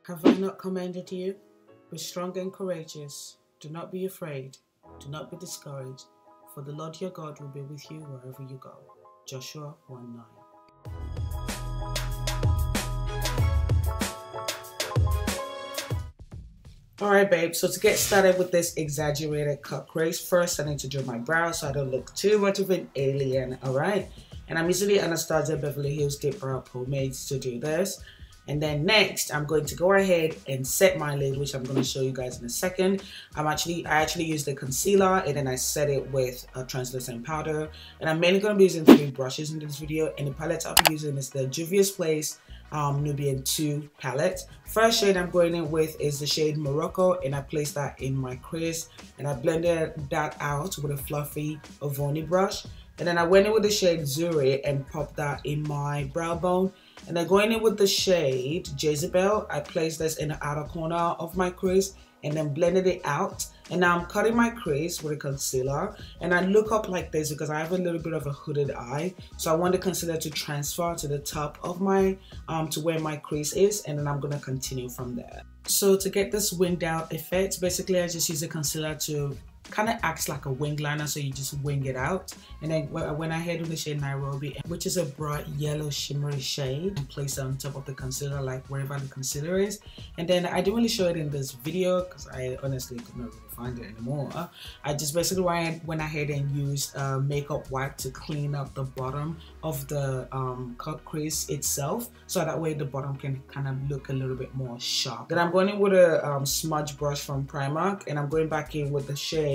Have I not commanded you? Be strong and courageous. Do not be afraid. Do not be discouraged. For the Lord your God will be with you wherever you go. Joshua 1:9. Alright babe, so to get started with this exaggerated cut crease, first I need to do my brows so I don't look too much of an alien, alright? And I'm using the Anastasia Beverly Hills Dipbrow Pomades to do this. And then next, I'm going to go ahead and set my lid, which I'm going to show you guys in a second. I actually use the concealer and then I set it with a translucent powder. And I'm mainly going to be using 3 brushes in this video. And the palette I'll be using is the Juvias Place Nubian 2 palette. First shade I'm going in with is the shade Morocco, and I placed that in my crease. And I blended that out with a fluffy Mahoghany brush. And then I went in with the shade Zuri and popped that in my brow bone. And then going in with the shade Jezebel, I placed this in the outer corner of my crease and then blended it out. And now I'm cutting my crease with a concealer. And I look up like this because I have a little bit of a hooded eye. So I want the concealer to transfer to the top of my, to where my crease is. And then I'm going to continue from there. So to get this winged out effect, basically I just use the concealer to kind of acts like a wing liner, so you just wing it out. And then when I head with the shade Nairobi, which is a bright yellow shimmery shade, and place it on top of the concealer, like wherever the concealer is. And then I didn't really show it in this video because I honestly could not really find it anymore. I just basically went ahead and used a makeup wipe to clean up the bottom of the cut crease itself, so that way the bottom can kind of look a little bit more sharp. Then I'm going in with a smudge brush from Primark, and I'm going back in with the shade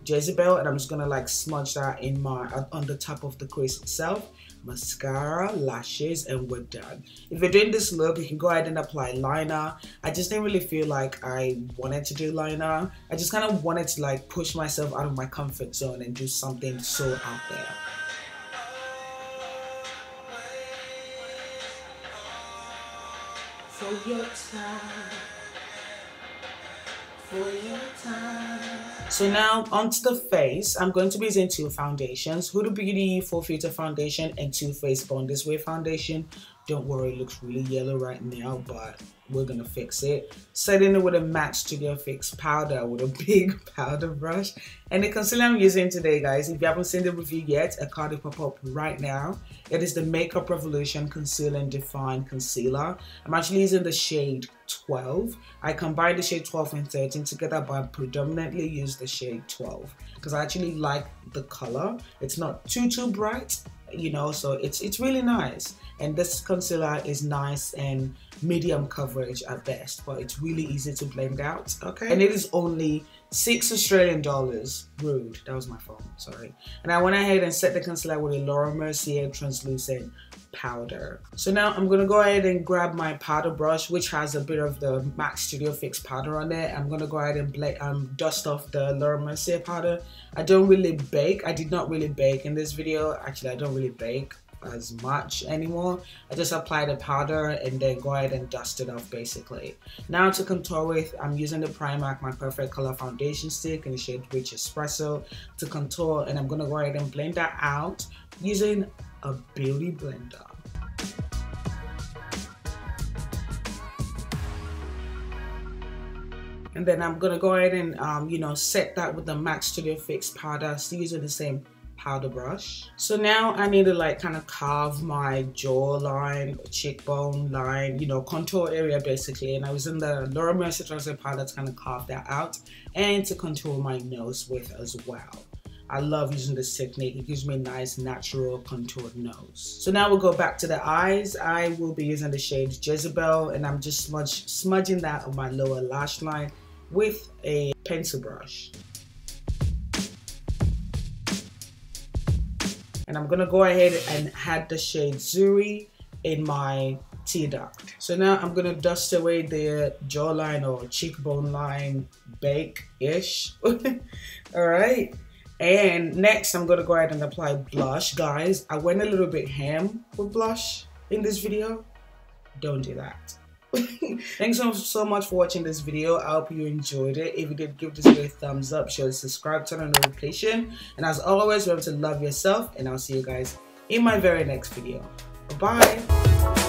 Jezebel, and I'm just gonna like smudge that in my on the top of the crease itself. Mascara, lashes, and we're done. If you're doing this look, you can go ahead and apply liner. I just didn't really feel like I wanted to do liner. I just kind of wanted to like push myself out of my comfort zone and do something so out there. For your time. So now onto the face. I'm going to be using 2 foundations, Huda Beauty Full Filter Foundation and Too Faced Born This Way Foundation. Don't worry, it looks really yellow right now, but we're gonna fix it. Setting it with a MAC Studio Fix powder with a big powder brush. And the concealer I'm using today, guys, if you haven't seen the review yet, a card will pop up right now. It is the Makeup Revolution Conceal and Define Concealer. I'm actually using the shade 12. I combined the shade 12 and 13 together, but I predominantly use the shade 12 because I actually like the color. It's not too bright, you know, so it's really nice. And this concealer is nice and medium coverage at best, but it's really easy to blend out, okay? And it is only $6 Australian. Rude, that was my phone, sorry. And I went ahead and set the concealer with a Laura Mercier translucent powder. So now I'm gonna go ahead and grab my powder brush, which has a bit of the MAC Studio Fix powder on there. I'm gonna go ahead and dust off the Laura Mercier powder. I don't really bake. I did not really bake in this video. Actually, I don't really bake as much anymore. I just apply the powder and then go ahead and dust it off basically. Now to contour with, I'm using the Primark My Perfect Color Foundation Stick in the shade Rich Espresso to contour, and I'm gonna go ahead and blend that out using a beauty blender. And then I'm gonna go ahead and you know, set that with the MAC Studio Fix powder, still using the same powder brush. So now I need to like kind of carve my jawline, cheekbone line, you know, contour area basically. And I was in the Laura Mercier translucent powder to kind of carve that out and to contour my nose with as well. I love using this technique. It gives me a nice natural contoured nose. So now we'll go back to the eyes. I will be using the shade Jezebel, and I'm just smudging that on my lower lash line with a pencil brush. And I'm gonna go ahead and add the shade Zuri in my T-duct. So now I'm gonna dust away the jawline or cheekbone line bake-ish. All right. And next I'm gonna go ahead and apply blush. Guys, I went a little bit ham with blush in this video. Don't do that. Thanks so much for watching this video. I hope you enjoyed it. If you did, give this video a thumbs up, show subscribe, turn on notification, and as always, remember to love yourself, and I'll see you guys in my very next video. Bye bye.